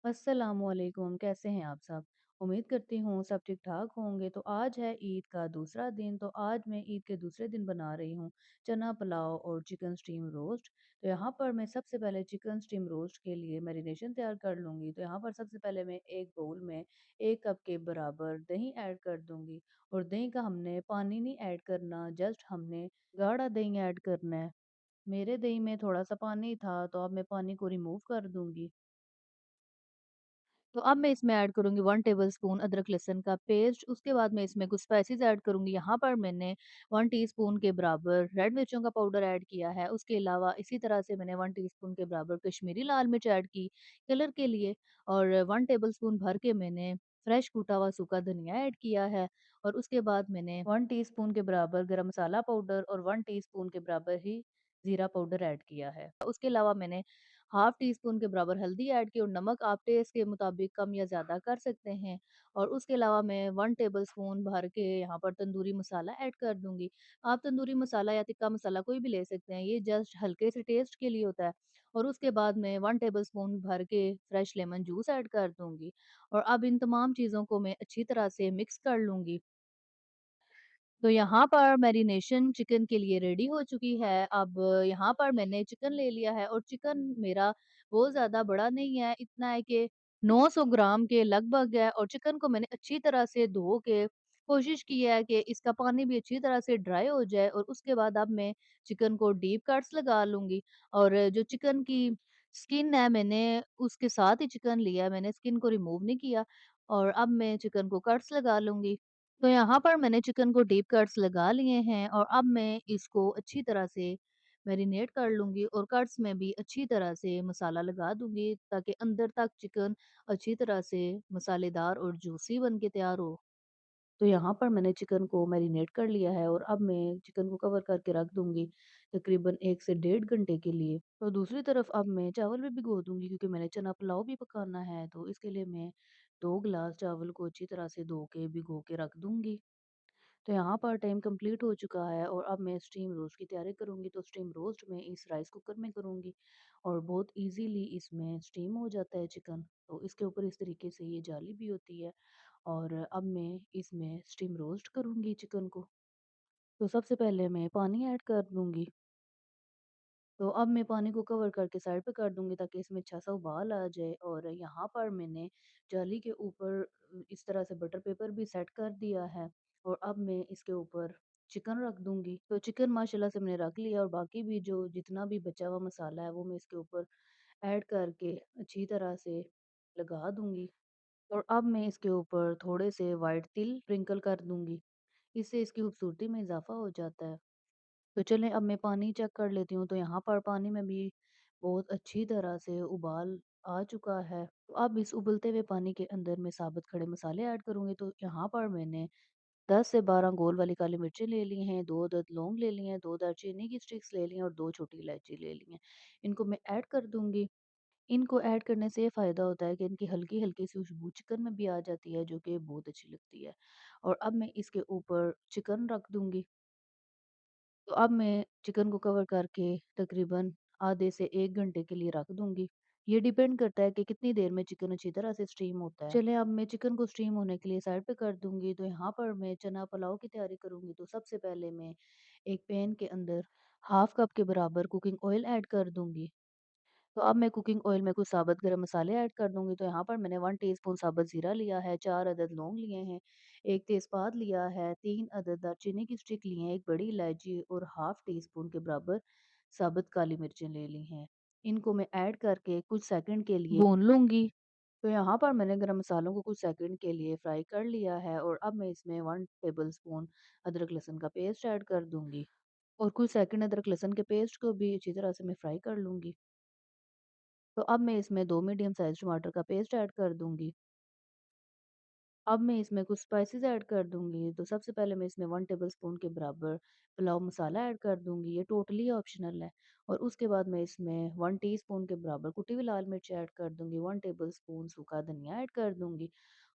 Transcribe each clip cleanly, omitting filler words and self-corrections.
अस्सलामुअलैकुम, कैसे हैं आप सब? उम्मीद करती हूँ सब ठीक-ठाक होंगे। तो आज है ईद का दूसरा दिन, तो आज मैं ईद के दूसरे दिन बना रही हूँ चना पुलाव और चिकन स्टीम रोस्ट। तो यहाँ पर मैं सबसे पहले चिकन स्टीम रोस्ट के लिए मैरिनेशन तैयार कर लूँगी। तो यहाँ पर सबसे पहले मैं एक बाउल में 1 कप के बराबर दही ऐड कर दूँगी और दही का हमने पानी नहीं ऐड करना, जस्ट हमने गाढ़ा दही ऐड करना है। मेरे दही में थोड़ा-सा पानी था, तो अब मैं पानी को रिमूव कर दूँगी। तो अब मैं इसमें ऐड करूँगी 1 टेबलस्पून अदरक लहसुन का पेस्ट, उसके बाद मैं इसमें कुछ स्पाइसेस ऐड करूँगी। यहाँ पर मैंने 1 टीस्पून के बराबर रेड मिर्चों का पाउडर ऐड किया है। उसके अलावा इसी तरह से मैंने 1 टीस्पून के बराबर कश्मीरी लाल मिर्च ऐड की कलर के लिए और 1 टेबलस्पून भर के मैंने फ्रेश कूटा हुआ सूखा धनिया ऐड किया है और उसके बाद मैंने 1 टीस्पून के बराबर गरम मसाला पाउडर और 1 टीस्पून के बराबर ही ज़ीरा पाउडर ऐड किया है। उसके अलावा मैंने हाफ टी स्पून के बराबर हल्दी ऐड की और नमक आप टेस्ट के मुताबिक कम या ज़्यादा कर सकते हैं। और उसके अलावा मैं 1 टेबलस्पून भर के यहाँ पर तंदूरी मसाला ऐड कर दूँगी। आप तंदूरी मसाला या तिक्का मसाला कोई भी ले सकते हैं, ये जस्ट हल्के से टेस्ट के लिए होता है। और उसके बाद मैं 1 टेबलस्पून भर के फ्रेश लेमन जूस ऐड कर दूँगी। और अब इन तमाम चीज़ों को मैं अच्छी तरह से मिक्स कर लूँगी। तो यहाँ पर मैरिनेशन चिकन के लिए रेडी हो चुकी है। अब यहाँ पर मैंने चिकन ले लिया है और चिकन मेरा बहुत ज़्यादा बड़ा नहीं है, इतना है कि 900 ग्राम के लगभग है और चिकन को मैंने अच्छी तरह से धो के कोशिश की है कि इसका पानी भी अच्छी तरह से ड्राई हो जाए और उसके बाद अब मैं चिकन को डीप कट्स लगा लूँगी और जो चिकन की स्किन है मैंने उसके साथ ही चिकन लिया है, मैंने स्किन को रिमूव नहीं किया और अब मैं चिकन को कट्स लगा लूँगी। तो यहाँ पर मैंने चिकन को डीप कट्स लगा लिए हैं और अब मैं इसको अच्छी तरह से मैरिनेट कर लूँगी और कट्स में भी अच्छी तरह से मसाला लगा दूँगी ताकि अंदर तक चिकन अच्छी तरह से मसालेदार और जूसी बन के तैयार हो। तो यहाँ पर मैंने चिकन को मैरिनेट कर लिया है और अब मैं चिकन को कवर करके रख दूँगी तकरीबन 1 से डेढ़ घंटे के लिए। तो दूसरी तरफ अब मैं चावल भी भिगो दूँगी क्योंकि मैंने चना पुलाव भी पकाना है, तो इसके लिए मैं 2 गिलास चावल को अच्छी तरह से धो के भिगो के रख दूँगी। तो यहाँ पर टाइम कंप्लीट हो चुका है और अब मैं स्टीम रोस्ट की तैयारी करूँगी। तो स्टीम रोस्ट मैं इस राइस कुकर में करूँगी और बहुत ईज़िली इसमें स्टीम हो जाता है चिकन। तो इसके ऊपर इस तरीके से ये जाली भी होती है और अब मैं इसमें स्टीम रोस्ट करूँगी चिकन को। तो सबसे पहले मैं पानी ऐड कर दूँगी। तो अब मैं पानी को कवर करके साइड पे कर दूँगी ताकि इसमें अच्छा-सा उबाल आ जाए और यहाँ पर मैंने जाली के ऊपर इस तरह से बटर पेपर भी सेट कर दिया है और अब मैं इसके ऊपर चिकन रख दूँगी। तो चिकन माशाल्लाह से मैंने रख लिया और बाकी भी जो जितना भी बचा हुआ मसाला है वो मैं इसके ऊपर ऐड करके अच्छी तरह से लगा दूँगी और अब मैं इसके ऊपर थोड़े से व्हाइट तिल स्प्रिंकल कर दूँगी। इससे इसकी खूबसूरती में इज़ाफ़ा हो जाता है। तो चलें अब मैं पानी चेक कर लेती हूँ, तो यहाँ पर पानी में भी बहुत अच्छी तरह से उबाल आ चुका है। तो अब इस उबलते हुए पानी के अंदर मैं साबुत खड़े मसाले ऐड करूँगी, तो यहाँ पर मैंने 10 से 12 गोल वाली काली मिर्चें ले ली हैं, 2 अदद लौंग ले लिए हैं, 2 दालचीनी की स्टिक्स ले ली हैं और 2 छोटी इलायची ले ली हैं। इनको मैं ऐड कर दूँगी। इनको ऐड करने से ये फ़ायदा होता है कि इनकी हल्की-हल्की सी खुशबू चिकन में भी आ जाती है, जो कि बहुत अच्छी लगती है। और अब मैं इसके ऊपर चिकन रख दूँगी। तो अब मैं चिकन को कवर करके तकरीबन आधे से 1 घंटे के लिए रख दूँगी। ये डिपेंड करता है कि कितनी देर में चिकन अच्छी तरह से स्टीम होता है। चलें अब मैं चिकन को स्टीम होने के लिए साइड पे कर दूँगी, तो यहाँ पर मैं चना पुलाव की तैयारी करूँगी। तो सबसे पहले मैं एक पैन के अंदर हाफ कप के बराबर कुकिंग ऑयल ऐड कर दूँगी। तो अब मैं कुकिंग ऑयल में कुछ साबुत गरम मसाले ऐड कर दूँगी। तो यहाँ पर मैंने 1 टीस्पून साबुत ज़ीरा लिया है, 4 अदद लौंग लिए हैं, 1 तेज़पात लिया है, 3 अदद दालचीनी की स्टिक ली हैं, 1 बड़ी इलायची और हाफ टी स्पून के बराबर साबुत काली मिर्चें ले ली हैं। इनको मैं ऐड करके कुछ सेकंड के लिए भून लूँगी। तो यहाँ पर मैंने गरम मसालों को कुछ सेकंड के लिए फ्राई कर लिया है और अब मैं इसमें 1 टेबलस्पून अदरक लहसुन का पेस्ट ऐड कर दूँगी और कुछ सेकंड अदरक लहसुन के पेस्ट को भी अच्छी तरह से मैं फ्राई कर लूँगी। तो अब मैं इसमें 2 मीडियम साइज़ टमाटर का पेस्ट ऐड कर दूँगी। अब मैं इसमें कुछ स्पाइसेस ऐड कर दूँगी। तो सबसे पहले मैं इसमें 1 टेबलस्पून के बराबर पुलाव मसाला ऐड कर दूँगी, ये टोटली ऑप्शनल है। और उसके बाद मैं इसमें 1 टीस्पून के बराबर कुटी हुई लाल मिर्च ऐड कर दूँगी, 1 टेबलस्पून सूखा धनिया ऐड कर दूँगी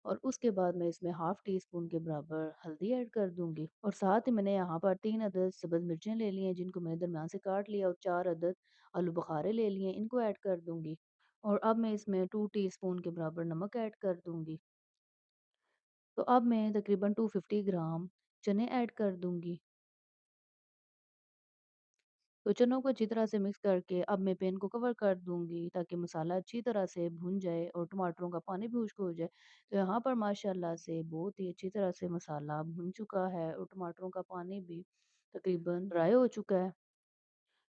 और उसके बाद मैं इसमें हाफ टी स्पून के बराबर हल्दी ऐड कर दूँगी। और साथ ही मैंने यहाँ पर 3 अदद सब्ज़ मिर्चें ले ली हैं जिनको मैंने दरमियान से काट लिया और 4 अदद आलू बुखारे ले लिए हैं, इनको ऐड कर दूँगी। और अब मैं इसमें 2 टीस्पून के बराबर नमक ऐड कर दूँगी। तो अब मैं तकरीबन 250 ग्राम चने ऐड कर दूँगी। तो चनों को अच्छी तरह से मिक्स करके अब मैं पैन को कवर कर दूँगी ताकि मसाला अच्छी तरह से भुन जाए और टमाटरों का पानी भी खुश्क हो जाए। तो यहाँ पर माशाल्लाह से बहुत ही अच्छी तरह से मसाला भुन चुका है और टमाटरों का पानी भी तकरीबन ड्राई हो चुका है।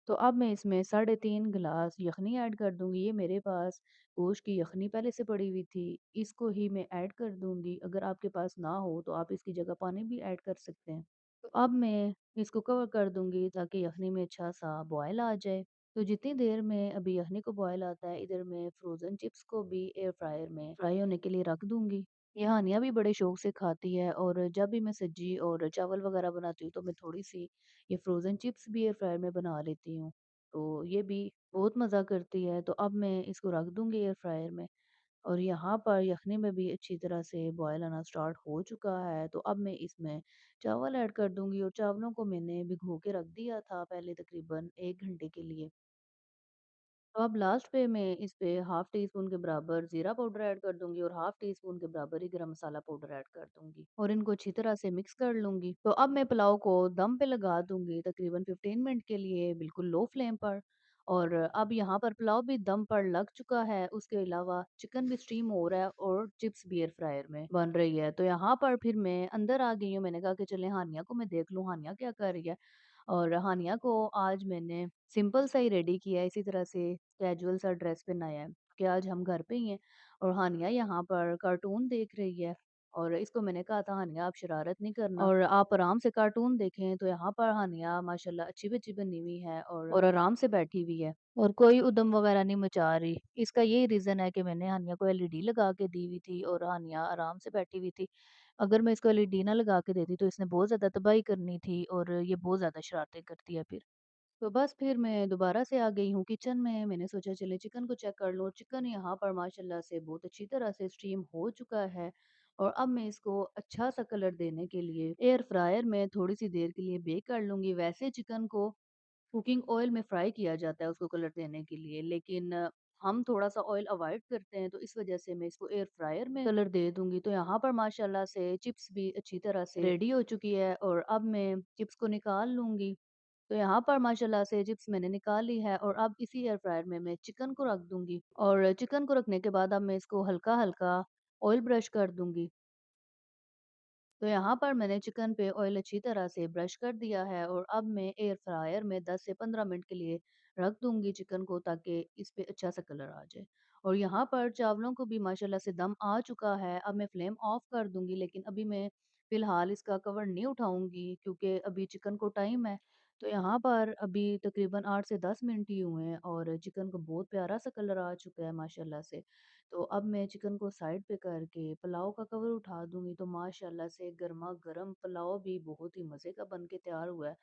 तो अब मैं इसमें साढ़े 3 गिलास यखनी ऐड कर दूँगी। ये मेरे पास गोश्त की यखनी पहले से पड़ी हुई थी, इसको ही मैं ऐड कर दूँगी। अगर आपके पास ना हो तो आप इसकी जगह पानी भी ऐड कर सकते हैं। तो अब मैं इसको कवर कर दूँगी ताकि यखनी में अच्छा-सा बॉयल आ जाए। तो जितनी देर में अभी यखनी को बॉयल आता है, इधर मैं फ्रोज़न चिप्स को भी एयर फ्रायर में फ्राई होने के लिए रख दूँगी। ये हानिया भी बड़े शौक से खाती है और जब भी मैं सब्जी और चावल वगैरह बनाती हूँ तो मैं थोड़ी-सी ये फ्रोज़न चिप्स भी एयर फ्रायर में बना लेती हूँ। तो ये भी बहुत मज़ा करती है। तो अब मैं इसको रख दूँगी एयर फ्रायर में और यहाँ पर यखनी में भी अच्छी तरह से बॉयल आना स्टार्ट हो चुका है। तो अब मैं इसमें चावल ऐड कर दूँगी और चावलों को मैंने भिगो के रख दिया था पहले तकरीबन 1 घंटे के लिए। तो अब लास्ट पे मैं इस पे हाफ़ टी स्पून के बराबर ज़ीरा पाउडर ऐड कर दूँगी और हाफ़ टी स्पून के बराबर ही गरम मसाला पाउडर ऐड कर दूँगी और इनको अच्छी तरह से मिक्स कर लूँगी। तो अब मैं पुलाव को दम पे लगा दूँगी तकरीबन 15 मिनट के लिए बिल्कुल लो फ्लेम पर। और अब यहाँ पर पुलाव भी दम पर लग चुका है, उसके अलावा चिकन भी स्टीम हो रहा है और चिप्स भी एयर फ्रायर में बन रही है। तो यहाँ पर फिर मैं अंदर आ गई हूँ, मैंने कहा कि चलें हानिया को मैं देख लूँ, हानिया क्या कर रही है। और हानिया को आज मैंने सिंपल सा ही रेडी किया है, इसी तरह से कैजुअल सा ड्रेस पहनाया है कि आज हम घर पे ही हैं और हानिया यहाँ पर कार्टून देख रही है। और इसको मैंने कहा था हानिया आप शरारत नहीं करना और आप आराम से कार्टून देखें। तो यहाँ पर हानिया माशाल्लाह अच्छी बच्ची बनी हुई है और आराम से बैठी हुई है और कोई उदम वगैरह नहीं मचा रही। इसका यही रीज़न है कि मैंने हानिया को एलईडी लगा के दी हुई थी और हानिया आराम से बैठी हुई थी। अगर मैं इसको एलईडी ना लगा के देती तो इसने बहुत ज़्यादा तबाही करनी थी और ये बहुत ज़्यादा शरारतें करती है फिर। तो बस फिर मैं दोबारा से आ गई हूँ किचन में, मैंने सोचा चले चिकन को चेक कर लूँ। चिकन यहाँ पर माशाल्लाह से बहुत अच्छी तरह से स्टीम हो चुका है और अब मैं इसको अच्छा-सा कलर देने के लिए एयर फ्रायर में थोड़ी-सी देर के लिए बेक कर लूँगी। वैसे चिकन को कुकिंग ऑयल में फ्राई किया जाता है उसको कलर देने के लिए, लेकिन हम थोड़ा-सा ऑयल अवॉइड करते हैं तो इस वज़ह से मैं इसको एयर फ्रायर में कलर दे दूँगी। तो यहाँ पर माशाल्लाह से चिप्स भी अच्छी तरह से रेडी हो चुकी है और अब मैं चिप्स को निकाल लूँगी। तो यहाँ पर माशाल्लाह से चिप्स मैंने निकाल ली है और अब इसी एयर फ्रायर में मैं चिकन को रख दूँगी और चिकन को रखने के बाद अब मैं इसको हल्का-हल्का ऑयल ब्रश कर दूँगी। तो यहाँ पर मैंने चिकन पे ऑयल अच्छी तरह से ब्रश कर दिया है और अब मैं एयर फ्रायर में 10 से 15 मिनट के लिए रख दूँगी चिकन को ताकि इस पे अच्छा सा कलर आ जाए। और यहाँ पर चावलों को भी माशाल्लाह से दम आ चुका है। अब मैं फ्लेम ऑफ कर दूँगी लेकिन अभी मैं फ़िलहाल इसका कवर नहीं उठाऊँगी क्योंकि अभी चिकन को टाइम है। तो यहाँ पर अभी तकरीबन 8 से 10 मिनट ही हुए हैं और चिकन को बहुत प्यारा सा कलर आ चुका है माशाल्लाह से। तो अब मैं चिकन को साइड पे करके पुलाव का कवर उठा दूँगी तो माशाल्लाह से गरमा-गरम पुलाव भी बहुत ही मज़े का बन के तैयार हुआ है।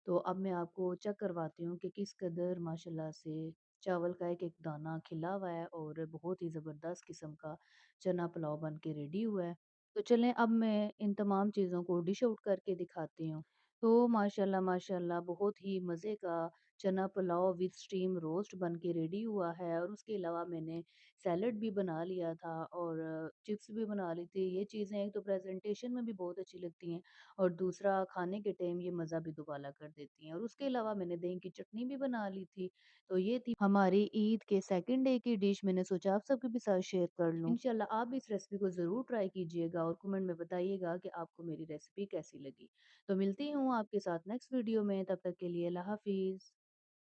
तो अब मैं आपको चेक करवाती हूँ कि किस कदर माशाल्लाह से चावल का एक-एक दाना खिला हुआ है और बहुत ही ज़बरदस्त किस्म का चना पुलाव बन के रेडी हुआ है। तो चलें अब मैं इन तमाम चीज़ों को डिश आउट करके दिखाती हूँ। तो माशाल्लाह माशाल्लाह बहुत ही मज़े का चना पुलाव विद स्टीम रोस्ट बन के रेडी हुआ है और उसके अलावा मैंने सैलेड भी बना लिया था और चिप्स भी बना ली थी। ये चीज़ें एक तो प्रेज़ेंटेशन में भी बहुत अच्छी लगती हैं और दूसरा खाने के टाइम ये मज़ा भी दुबाला कर देती हैं। और उसके अलावा मैंने दही की चटनी भी बना ली थी। तो ये थी हमारी ईद के सेकंड डे की डिश। मैंने सोचा आप सबके भी साथ शेयर कर लूँ। इंशाल्लाह आप भी इस रेसिपी को ज़रूर ट्राई कीजिएगा और कमेंट में बताइएगा कि आपको मेरी रेसिपी कैसी लगी। तो मिलती हूँ आपके साथ नेक्स्ट वीडियो में, तब तक के लिए अल्लाह हाफ़िज़।